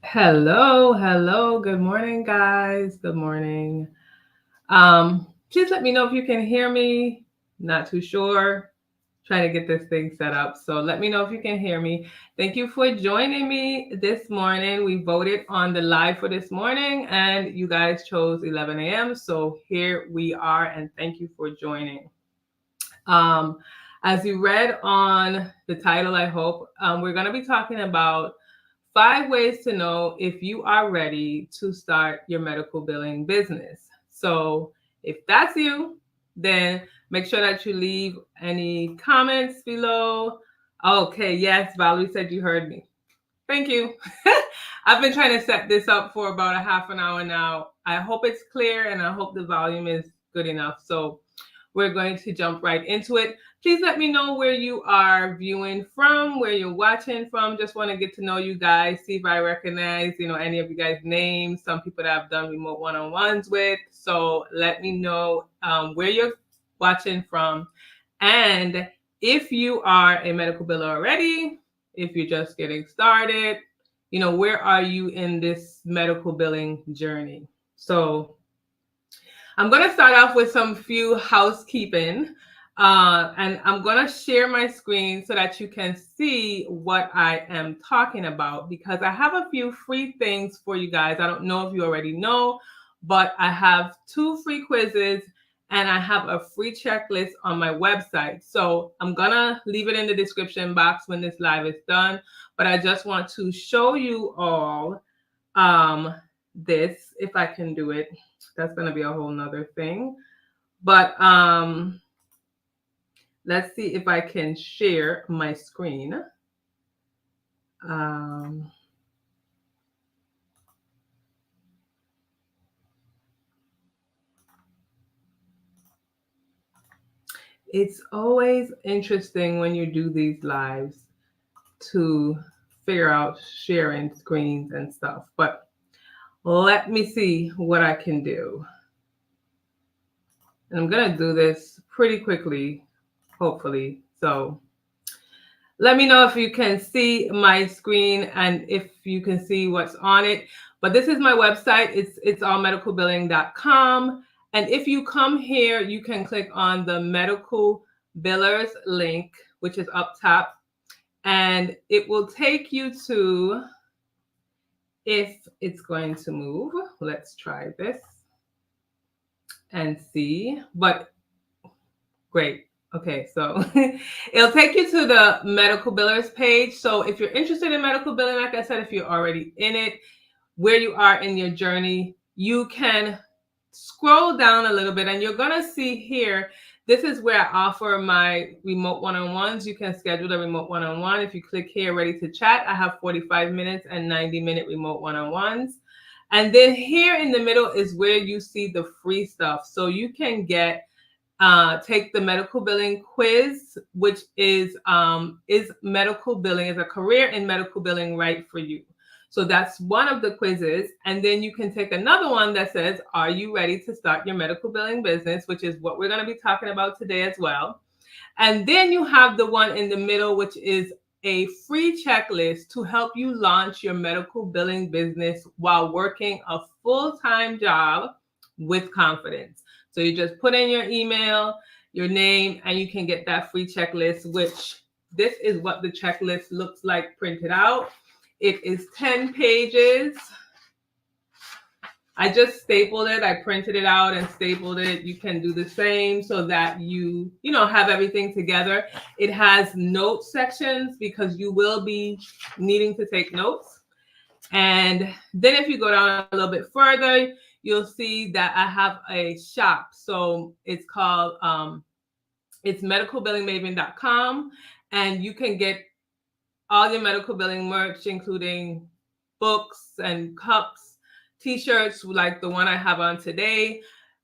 Hello. Good morning, guys. Good morning. Please let me know if you can hear me. Not too sure. Trying to get this thing set up. So let me know if you can hear me. Thank you for joining me this morning. We voted on the live for this morning and you guys chose 11 a.m. So here we are and thank you for joining. Um, as you read on the title, I hope, we're going to be talking about 5 ways to know if you are ready to start your medical billing business. So, if that's you, then make sure that you leave any comments below. Okay, yes, Valerie said you heard me. Thank you. I've been trying to set this up for about a half an hour now. I hope it's clear and I hope the volume is good enough. So, we're going to jump right into it. Please let me know where you are viewing from, where you're watching from. Just want to get to know you guys, see if I recognize, any of you guys' names, some people that I've done remote one-on-ones with. So let me know where you're watching from. And if you are a medical biller already, if you're just getting started, where are you in this medical billing journey? So I'm going to start off with some few housekeeping. And I'm going to share my screen so that you can see what I am talking about because I have a few free things for you guys. I don't know if you already know, but I have 2 free quizzes and I have a free checklist on my website. So I'm going to leave it in the description box when this live is done. But I just want to show you all this, if I can do it. That's going to be a whole nother thing. But let's see if I can share my screen. It's always interesting when you do these lives to figure out sharing screens and stuff. But let me see what I can do. And I'm going to do this pretty quickly, hopefully. So let me know if you can see my screen and if you can see what's on it. But this is my website. It's allmedicalbilling.com. And if you come here, you can click on the medical billers link, which is up top. And it will take you to, if it's going to move, let's try this and see. But great. Okay, so it'll take you to the medical billers page. So if you're interested in medical billing, like I said, if you're already in it, where you are in your journey, you can scroll down a little bit and you're going to see here, this is where I offer my remote one-on-ones. You can schedule a remote one-on-one. If you click here, ready to chat, I have 45 minutes and 90-minute remote one-on-ones. And then here in the middle is where you see the free stuff. So you can take the medical billing quiz, which is medical billing, is a career in medical billing right for you? So that's one of the quizzes. And then you can take another one that says, are you ready to start your medical billing business? Which is what we're going to be talking about today as well. And then you have the one in the middle, which is a free checklist to help you launch your medical billing business while working a full-time job with confidence. So you just put in your email, your name, and you can get that free checklist, which this is what the checklist looks like printed out. It is 10 pages. I just stapled it. I printed it out and stapled it. You can do the same so that you have everything together. It has note sections because you will be needing to take notes. And then if you go down a little bit further, you'll see that I have a shop. So it's called, it's medicalbillingmaven.com. And you can get all your medical billing merch, including books and cups, t-shirts like the one I have on today,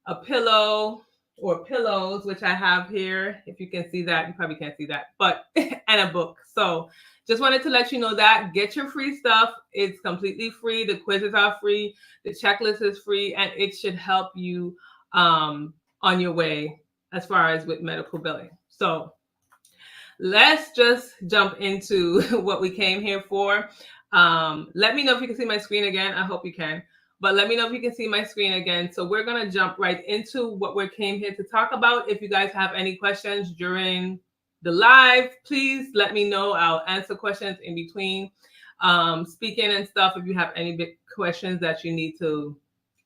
a pillow or pillows, which I have here. If you can see that, you probably can't see that, but, and a book. So just wanted to let you know that. Get your free stuff. It's completely free. The quizzes are free. The checklist is free, and it should help you on your way as far as with medical billing. So let's just jump into what we came here for. Let me know if you can see my screen again. I hope you can. But let me know if you can see my screen again. So we're going to jump right into what we came here to talk about. If you guys have any questions during the live, please let me know. I'll answer questions in between speaking and stuff if you have any big questions that you need to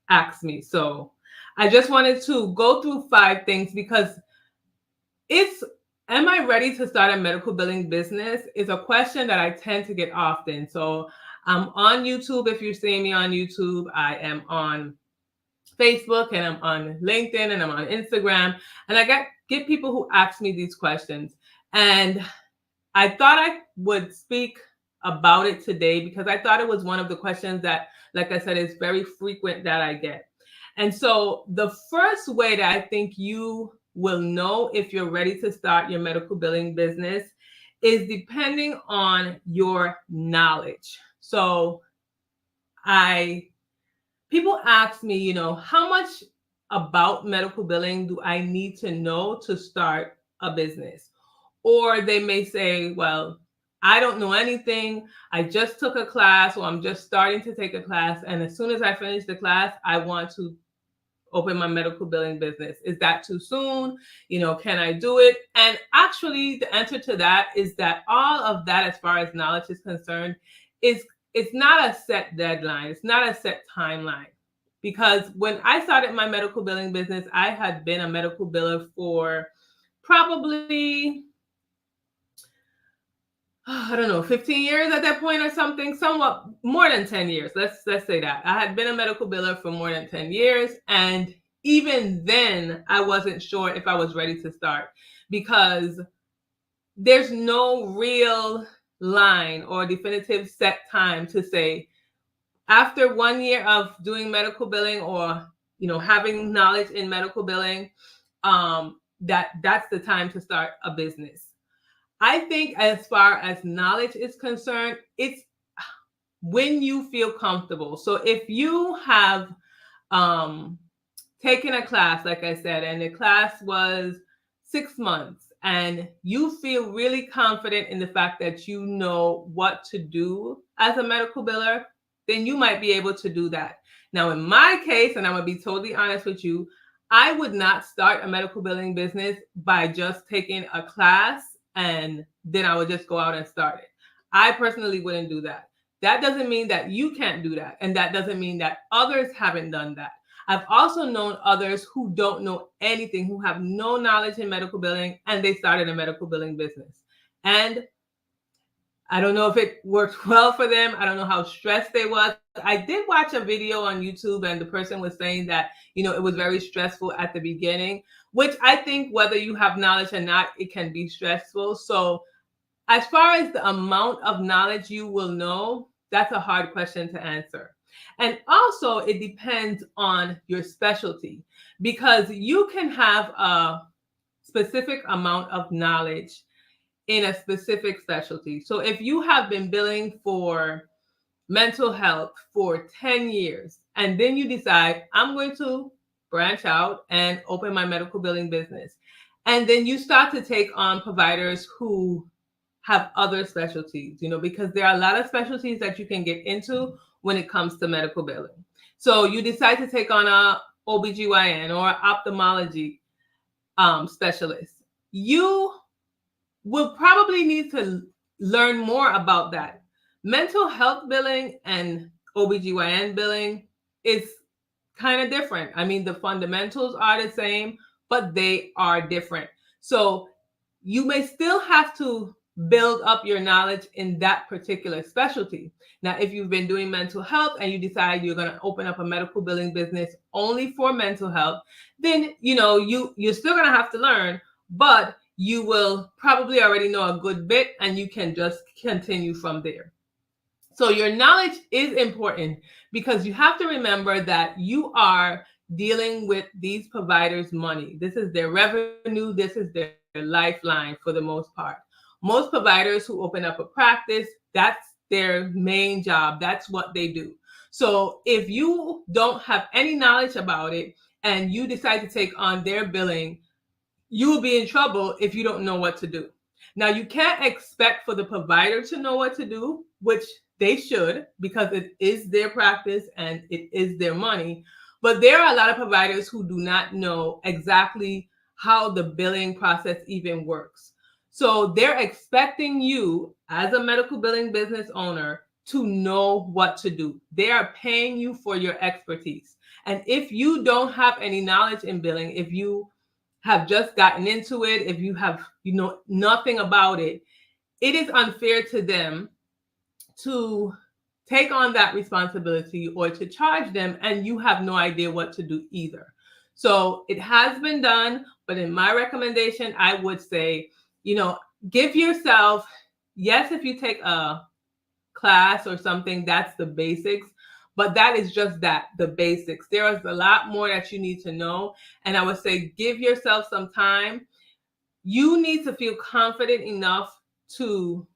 ask me. So I just wanted to go through 5 things because am I ready to start a medical billing business is a question that I tend to get often. So I'm on YouTube. If you're seeing me on YouTube, I am on Facebook and I'm on LinkedIn and I'm on Instagram. And I get people who ask me these questions. And I thought I would speak about it today because I thought it was one of the questions that, like I said, is very frequent that I get. And so the first way that I think you will know if you're ready to start your medical billing business is depending on your knowledge. So people ask me, how much about medical billing do I need to know to start a business? Or they may say, well, I don't know anything. I just took a class, or I'm just starting to take a class. And as soon as I finish the class, I want to open my medical billing business. Is that too soon? Can I do it? And actually, the answer to that is that all of that, as far as knowledge is concerned, it's not a set deadline. It's not a set timeline. Because when I started my medical billing business, I had been a medical biller for probably 15 years at that point or something, somewhat more than 10 years. Let's say that. I had been a medical biller for more than 10 years. And even then, I wasn't sure if I was ready to start because there's no real line or definitive set time to say, after 1 year of doing medical billing or, having knowledge in medical billing, that's the time to start a business. I think as far as knowledge is concerned, it's when you feel comfortable. So if you have taken a class, like I said, and the class was 6 months, and you feel really confident in the fact that you know what to do as a medical biller, then you might be able to do that. Now, in my case, and I'm going to be totally honest with you, I would not start a medical billing business by just taking a class and then I would just go out and start it. I personally wouldn't do that. That doesn't mean that you can't do that. And that doesn't mean that others haven't done that. I've also known others who don't know anything, who have no knowledge in medical billing, and they started a medical billing business. And I don't know if it worked well for them. I don't know how stressed they was. I did watch a video on YouTube and the person was saying that, it was very stressful at the beginning, which I think whether you have knowledge or not, it can be stressful. So as far as the amount of knowledge you will know, that's a hard question to answer. And also it depends on your specialty because you can have a specific amount of knowledge in a specific specialty. So if you have been billing for mental health for 10 years, and then you decide, I'm going to branch out and open my medical billing business. And then you start to take on providers who have other specialties, because there are a lot of specialties that you can get into when it comes to medical billing. So you decide to take on a OBGYN or ophthalmology specialist. You will probably need to learn more about that. Mental health billing and OBGYN billing is kind of different. I mean, the fundamentals are the same, but they are different. So you may still have to build up your knowledge in that particular specialty. Now, if you've been doing mental health and you decide you're going to open up a medical billing business only for mental health, then, you're still going to have to learn, but you will probably already know a good bit and you can just continue from there. So your knowledge is important because you have to remember that you are dealing with these providers' money. This is their revenue. This is their lifeline for the most part. Most providers who open up a practice, that's their main job. That's what they do. So if you don't have any knowledge about it and you decide to take on their billing, you will be in trouble if you don't know what to do. Now, you can't expect for the provider to know what to do, which They should, because it is their practice and it is their money. But there are a lot of providers who do not know exactly how the billing process even works. So they're expecting you as a medical billing business owner to know what to do. They are paying you for your expertise. And if you don't have any knowledge in billing, if you have just gotten into it, if you have, nothing about it, it is unfair to them to take on that responsibility or to charge them, and you have no idea what to do either. So it has been done, but in my recommendation, I would say, give yourself, yes, if you take a class or something, that's the basics, but that is just the basics. There is a lot more that you need to know. And I would say, give yourself some time. You need to feel confident enough to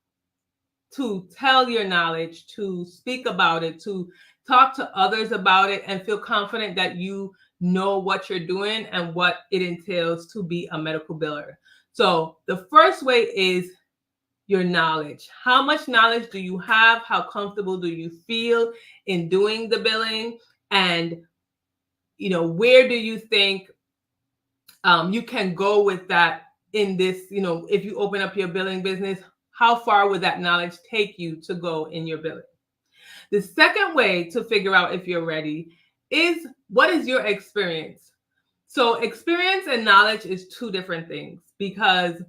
tell your knowledge, to speak about it, to talk to others about it, and feel confident that you know what you're doing and what it entails to be a medical biller. So the first way is your knowledge. How much knowledge do you have? How comfortable do you feel in doing the billing? And, where do you think you can go with that in this, if you open up your billing business, how far would that knowledge take you to go in your billing? The second way to figure out if you're ready is, what is your experience? So experience and knowledge is two different things, because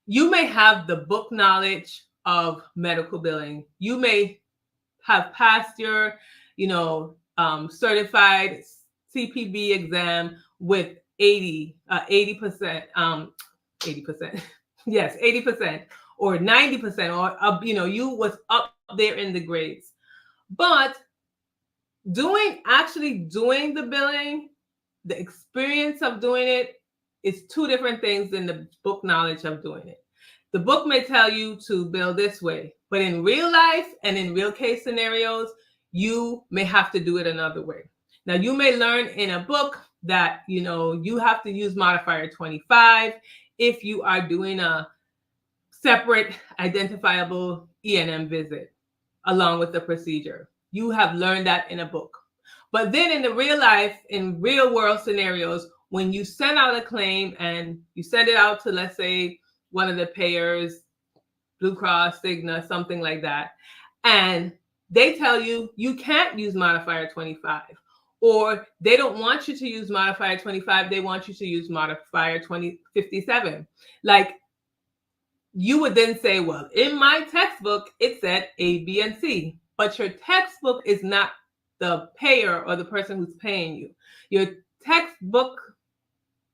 you may have the book knowledge of medical billing. You may have passed your, certified CPB exam with 80%, 80%, yes, 80% or 90%, or, you was up there in the grades. But actually doing the billing, the experience of doing it is two different things than the book knowledge of doing it. The book may tell you to bill this way, but in real life and in real case scenarios, you may have to do it another way. Now, you may learn in a book that, you have to use modifier 25 if you are doing a separate identifiable E&M visit along with the procedure. You have learned that in a book. But then in the real life, in real world scenarios, when you send out a claim and you send it out to, let's say, one of the payers, Blue Cross, Cigna, something like that, and they tell you you can't use modifier 25, or they don't want you to use modifier 25, they want you to use modifier 57. Like, you would then say, well, in my textbook, it said A, B, and C, but your textbook is not the payer or the person who's paying you. Your textbook,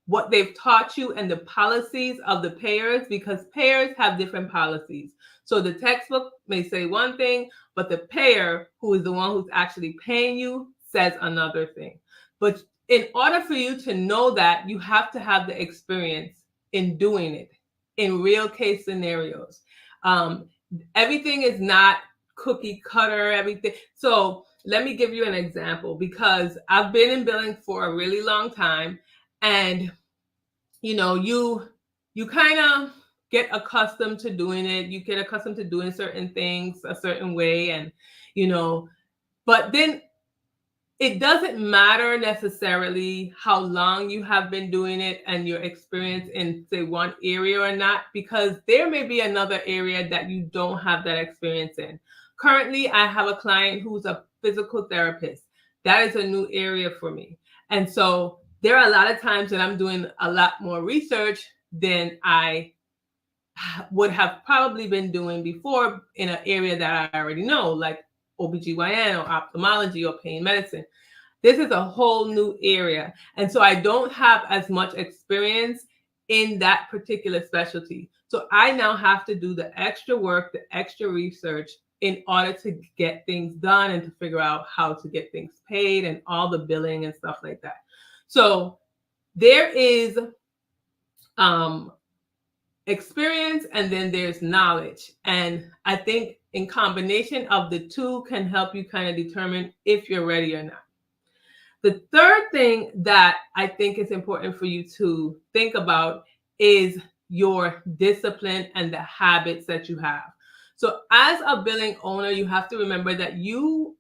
what they've taught you, and the policies of the payers, because payers have different policies. So the textbook may say one thing, but the payer, who is the one who's actually paying you, says another thing. But in order for you to know that, you have to have the experience in doing it in real case scenarios. Everything is not cookie cutter, everything. So let me give you an example, because I've been in billing for a really long time, and you kind of get accustomed to doing it. You get accustomed to doing certain things a certain way, and but then it doesn't matter necessarily how long you have been doing it and your experience in, say, one area or not, because there may be another area that you don't have that experience in. Currently, I have a client who's a physical therapist. That is a new area for me. And so there are a lot of times that I'm doing a lot more research than I would have probably been doing before in an area that I already know, like OBGYN or ophthalmology or pain medicine. This is a whole new area. And so I don't have as much experience in that particular specialty. So I now have to do the extra work, the extra research in order to get things done and to figure out how to get things paid and all the billing and stuff like that. So there is experience, and then there's knowledge. And I think in combination of the two can help you kind of determine if you're ready or not. The third thing that I think is important for you to think about is your discipline and the habits that you have. So as a billing owner, you have to remember that you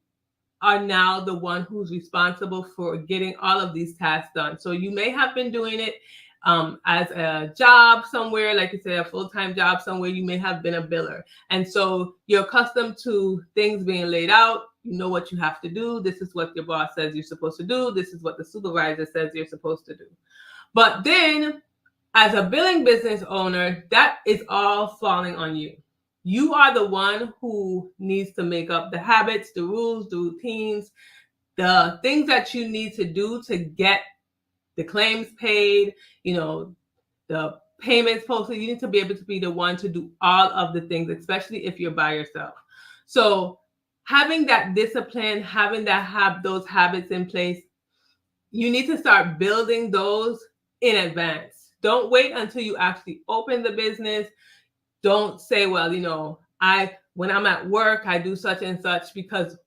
are now the one who's responsible for getting all of these tasks done. So you may have been doing it as a job somewhere, like you said, a full-time job somewhere. You may have been a biller. And so you're accustomed to things being laid out. You know what you have to do. This is what your boss says you're supposed to do. This is what the supervisor says you're supposed to do. But then as a billing business owner, that is all falling on you. You are the one who needs to make up the habits, the rules, the routines, the things that you need to do to get the claims paid, the payments posted. You need to be able to be the one to do all of the things, especially if you're by yourself. So having that discipline, having those habits in place, you need to start building those in advance. Don't wait until you actually open the business. Don't say, well, when I'm at work, I do such and such, because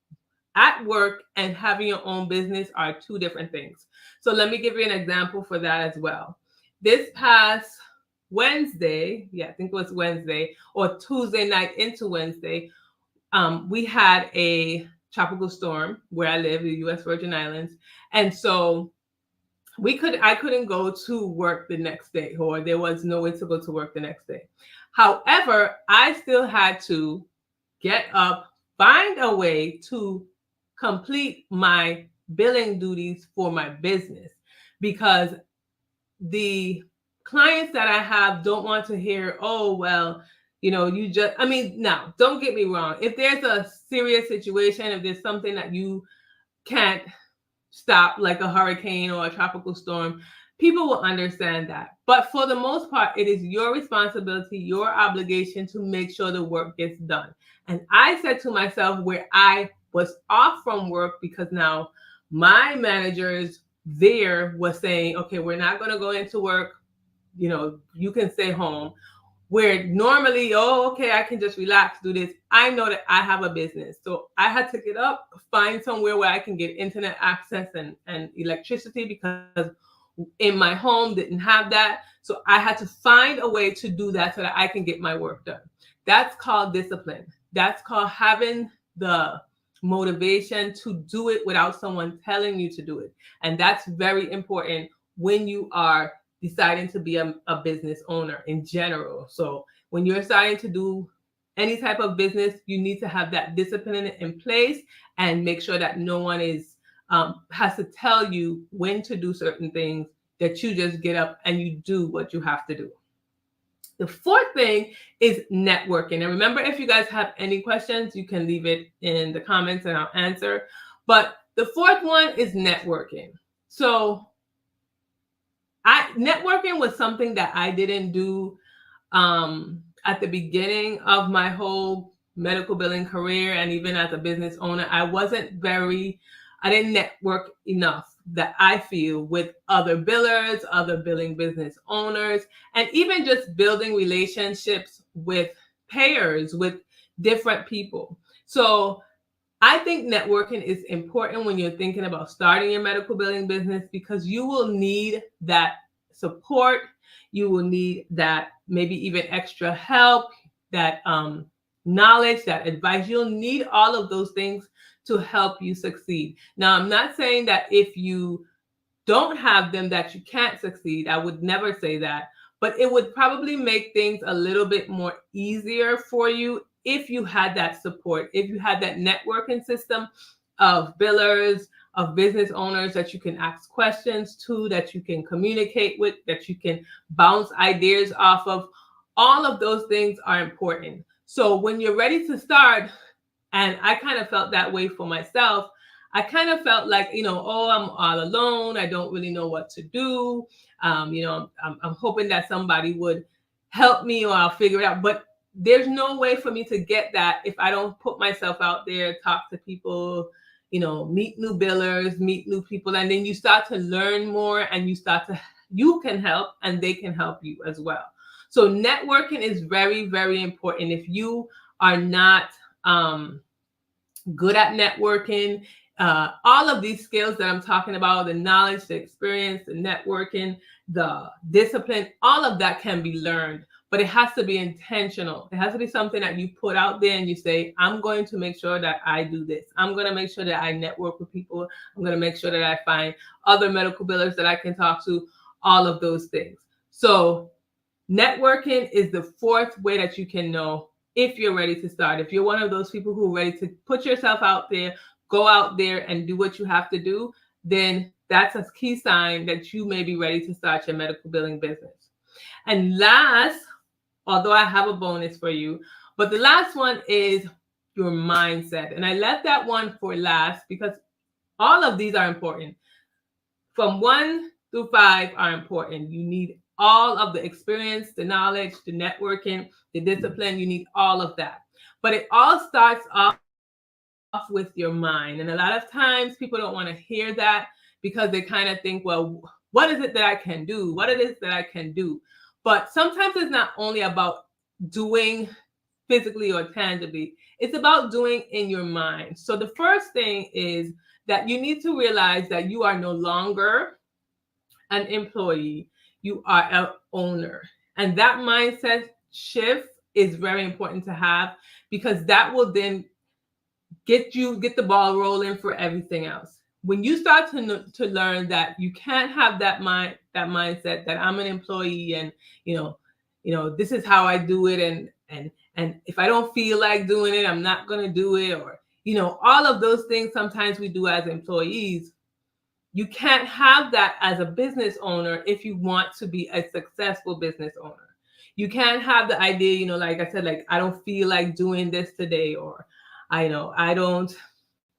at work and having your own business are two different things. So let me give you an example for that as well. This past Wednesday, I think it was Wednesday or Tuesday night into Wednesday, we had a tropical storm where I live, the U.S. Virgin Islands. And so I couldn't go to work the next day, or there was no way to go to work the next day. However, I still had to get up, find a way to complete my billing duties for my business, because the clients that I have don't want to hear, oh, well, now, don't get me wrong. If there's a serious situation, if there's something that you can't stop, like a hurricane or a tropical storm, people will understand that. But for the most part, it is your responsibility, your obligation to make sure the work gets done. And I said to myself, where I was off from work, because now my managers there was saying, okay, we're not going to go into work. You can stay home. Where normally, okay, I can just relax, do this. I know that I have a business. So I had to get up, find somewhere where I can get internet access and electricity, because in my home didn't have that. So I had to find a way to do that so that I can get my work done. That's called discipline. That's called having the motivation to do it without someone telling you to do it. And that's very important when you are deciding to be a business owner in general. So when you're starting to do any type of business, you need to have that discipline in place and make sure that no one has to tell you when to do certain things, that you just get up and you do what you have to do. The fourth thing is networking. And remember, if you guys have any questions, you can leave it in the comments and I'll answer. But the fourth one is networking. So networking was something that I didn't do at the beginning of my whole medical billing career, and even as a business owner, I didn't network enough, that I feel, with other billers, other billing business owners, and even just building relationships with payers, with different people. So I think networking is important when you're thinking about starting your medical billing business, because you will need that support. You will need that maybe even extra help, that knowledge, that advice. You'll need all of those things to help you succeed. Now, I'm not saying that if you don't have them that you can't succeed. I would never say that. But it would probably make things a little bit more easier for you if you had that support, if you had that networking system of billers, of business owners that you can ask questions to, that you can communicate with, that you can bounce ideas off of. All of those things are important. So when you're ready to start, and I kind of felt that way for myself, I kind of felt like, I'm all alone. I don't really know what to do. I'm hoping that somebody would help me or I'll figure it out. But there's no way for me to get that if I don't put myself out there, talk to people, meet new billers, meet new people. And then you start to learn more, and you can help and they can help you as well. So networking is very, very important. If you are not good at networking, all of these skills that I'm talking about, the knowledge, the experience, the networking, the discipline, all of that can be learned. but it has to be intentional. It has to be something that you put out there and you say, I'm going to make sure that I do this. I'm going to make sure that I network with people. I'm going to make sure that I find other medical billers that I can talk to, all of those things. So networking is the fourth way that you can know if you're ready to start. If you're one of those people who are ready to put yourself out there, go out there and do what you have to do, then that's a key sign that you may be ready to start your medical billing business. And last, although I have a bonus for you, but the last one is your mindset. And I left that one for last because all of these are important. From 1 through 5 are important. You need all of the experience, the knowledge, the networking, the discipline. You need all of that. But it all starts off with your mind. And a lot of times people don't want to hear that because they kind of think, well, what is it that I can do? What it is that I can do? But sometimes it's not only about doing physically or tangibly. It's about doing in your mind. So the first thing is that you need to realize that you are no longer an employee. You are an owner. And that mindset shift is very important to have because that will then get the ball rolling for everything else. When you start to learn that you can't have that mindset that I'm an employee and this is how I do it and if I don't feel like doing it, I'm not going to do it, or all of those things sometimes we do as employees. You can't have that as a business owner if you want to be a successful business owner. You can't have the idea, like I said, like I don't feel like doing this today, or I don't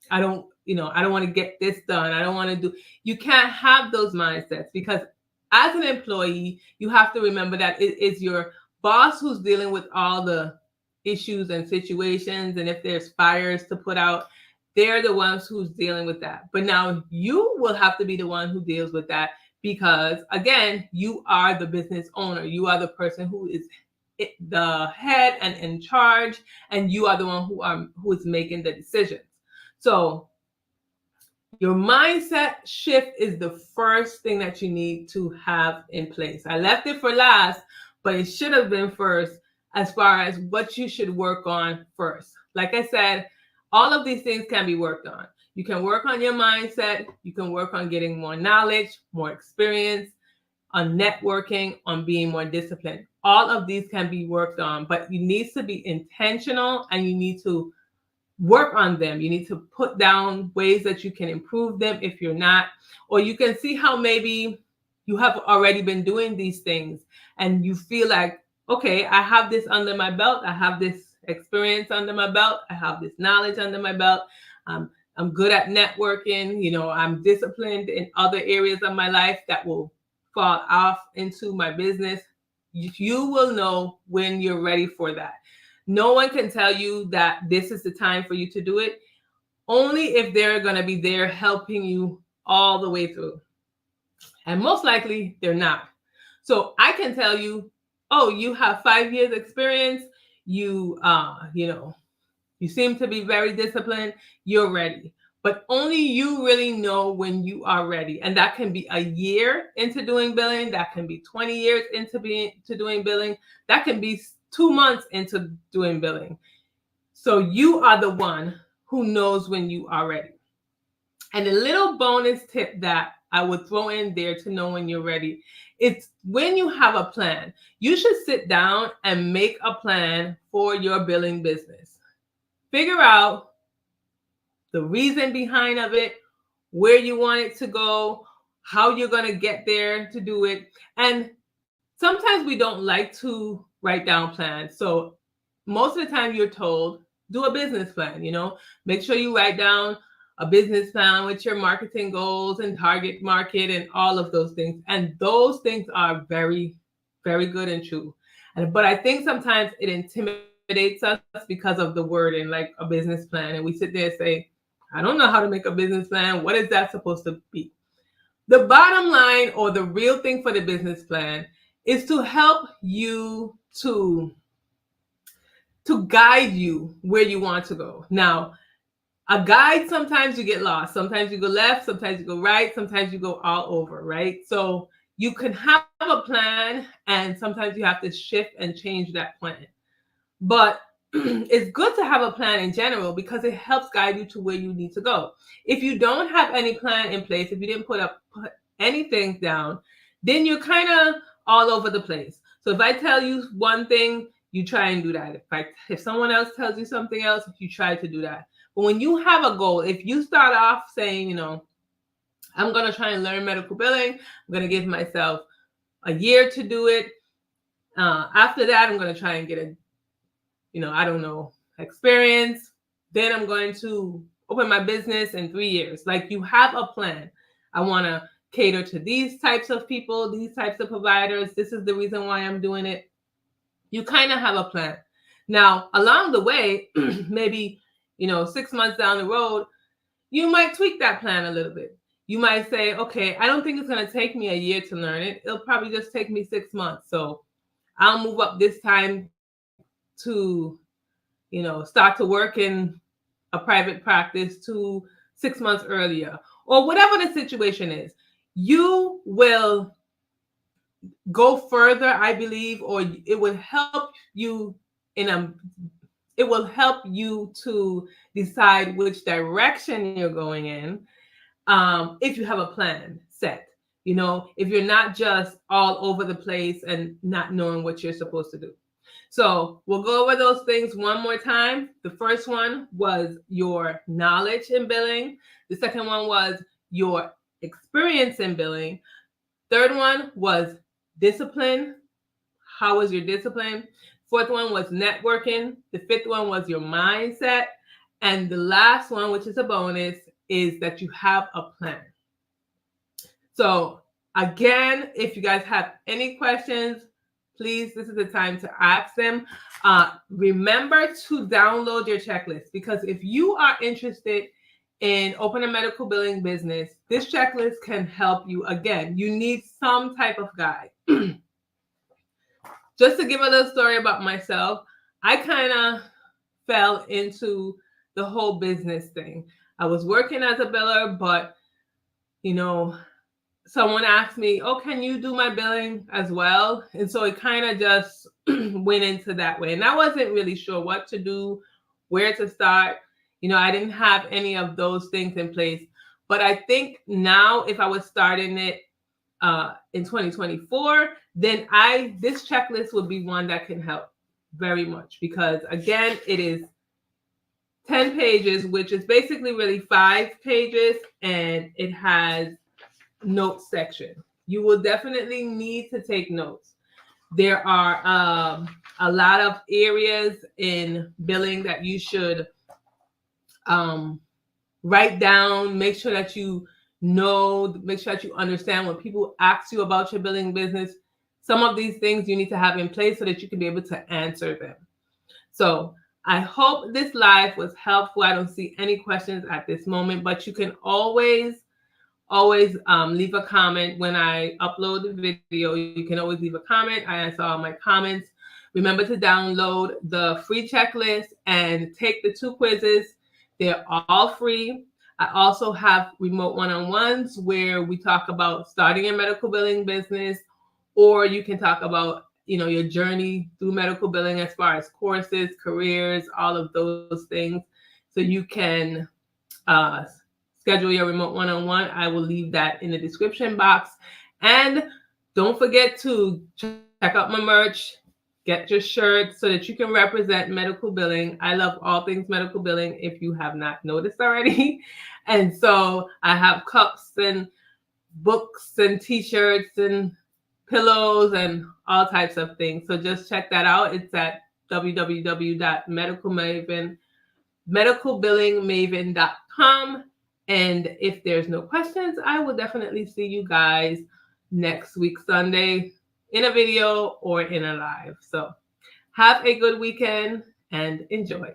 want to get this done. I don't want to do. You can't have those mindsets because as an employee, you have to remember that it is your boss who's dealing with all the issues and situations. And if there's fires to put out, they're the ones who's dealing with that. But now you will have to be the one who deals with that because, again, you are the business owner. You are the person who is the head and in charge, and you are the one who is making the decisions. So your mindset shift is the first thing that you need to have in place. I left it for last, but it should have been first as far as what you should work on first. Like I said, all of these things can be worked on. You can work on your mindset. You can work on getting more knowledge, more experience, on networking, on being more disciplined. All of these can be worked on, but you need to be intentional and you need to work on them. You need to put down ways that you can improve them if you're not, or you can see how maybe you have already been doing these things and you feel like, okay, I have this under my belt. I have this experience under my belt. I have this knowledge under my belt. I'm good at networking. I'm disciplined in other areas of my life that will fall off into my business. You will know when you're ready for that. No one can tell you that this is the time for you to do it, only if they're going to be there helping you all the way through. And most likely they're not. So I can tell you, oh, you have 5 years experience. You seem to be very disciplined. You're ready. But only you really know when you are ready. And that can be a year into doing billing. That can be 20 years into doing billing. That can be 2 months into doing billing. So you are the one who knows when you are ready. And a little bonus tip that I would throw in there to know when you're ready, it's when you have a plan. You should sit down and make a plan for your billing business. Figure out the reason behind of it, where you want it to go, how you're going to get there to do it. And sometimes we don't like to write down plans. So most of the time you're told, do a business plan, make sure you write down a business plan with your marketing goals and target market and all of those things. And those things are very, very good and true. But I think sometimes it intimidates us because of the wording, like a business plan. And we sit there and say, I don't know how to make a business plan. What is that supposed to be? The bottom line, or the real thing for the business plan, is to help you to guide you where you want to go. Now, a guide, sometimes you get lost. Sometimes you go left, sometimes you go right, sometimes you go all over, right? So you can have a plan, and sometimes you have to shift and change that plan. But it's good to have a plan in general because it helps guide you to where you need to go. If you don't have any plan in place, if you didn't put anything down, then you're kind of all over the place. So if I tell you one thing, you try and do that. If someone else tells you something else, you try to do that. But when you have a goal, if you start off saying, I'm going to try and learn medical billing, I'm going to give myself a year to do it. After that, I'm going to try and get experience. Then I'm going to open my business in 3 years. Like, you have a plan. I want to cater to these types of people, these types of providers. This is the reason why I'm doing it. You kind of have a plan. Now, along the way, maybe, 6 months down the road, you might tweak that plan a little bit. You might say, okay, I don't think it's going to take me a year to learn it. It'll probably just take me 6 months. So I'll move up this time to, start to work in a private practice to 6 months earlier, or whatever the situation is. You will go further, I believe, or it will help you it will help you to decide which direction you're going in, if you have a plan set. If you're not just all over the place and not knowing what you're supposed to do. So we'll go over those things one more time. The first one was your knowledge in billing. The second one was your experience in billing. Third one was discipline. How was your discipline? Fourth one was networking. The fifth one was your mindset. And the last one, which is a bonus, is that you have a plan. So again, if you guys have any questions, please, this is the time to ask them. Remember to download your checklist, because if you are interested in opening a medical billing business, this checklist can help you. Again, you need some type of guide. Just to give a little story about myself, I kind of fell into the whole business thing. I was working as a biller, but, someone asked me, oh, can you do my billing as well? And so it kind of just went into that way. And I wasn't really sure what to do, where to start. I didn't have any of those things in place. But I think now, if I was starting it in 2024, then this checklist would be one that can help very much, because again, it is 10 pages, which is basically really 5 pages, and it has notes section. You will definitely need to take notes. There are a lot of areas in billing that you should write down. Make sure that you make sure that you understand when people ask you about your billing business. Some of these things you need to have in place so that you can be able to answer them. So I hope this live was helpful. I don't see any questions at this moment, but you can always leave a comment when I upload the video. You can always leave a comment. I answer all my comments. Remember to download the free checklist and take the 2 quizzes. They're all free. I also have remote one-on-ones where we talk about starting a medical billing business, or you can talk about, your journey through medical billing as far as courses, careers, all of those things. So you can schedule your remote one-on-one. I will leave that in the description box. And don't forget to check out my merch. Get your shirt so that you can represent medical billing. I love all things medical billing, if you have not noticed already. And so I have cups and books and t-shirts and pillows and all types of things. So just check that out. It's at www.medicalbillingmaven.com. And if there's no questions, I will definitely see you guys next week, Sunday, in a video or in a live. So have a good weekend and enjoy.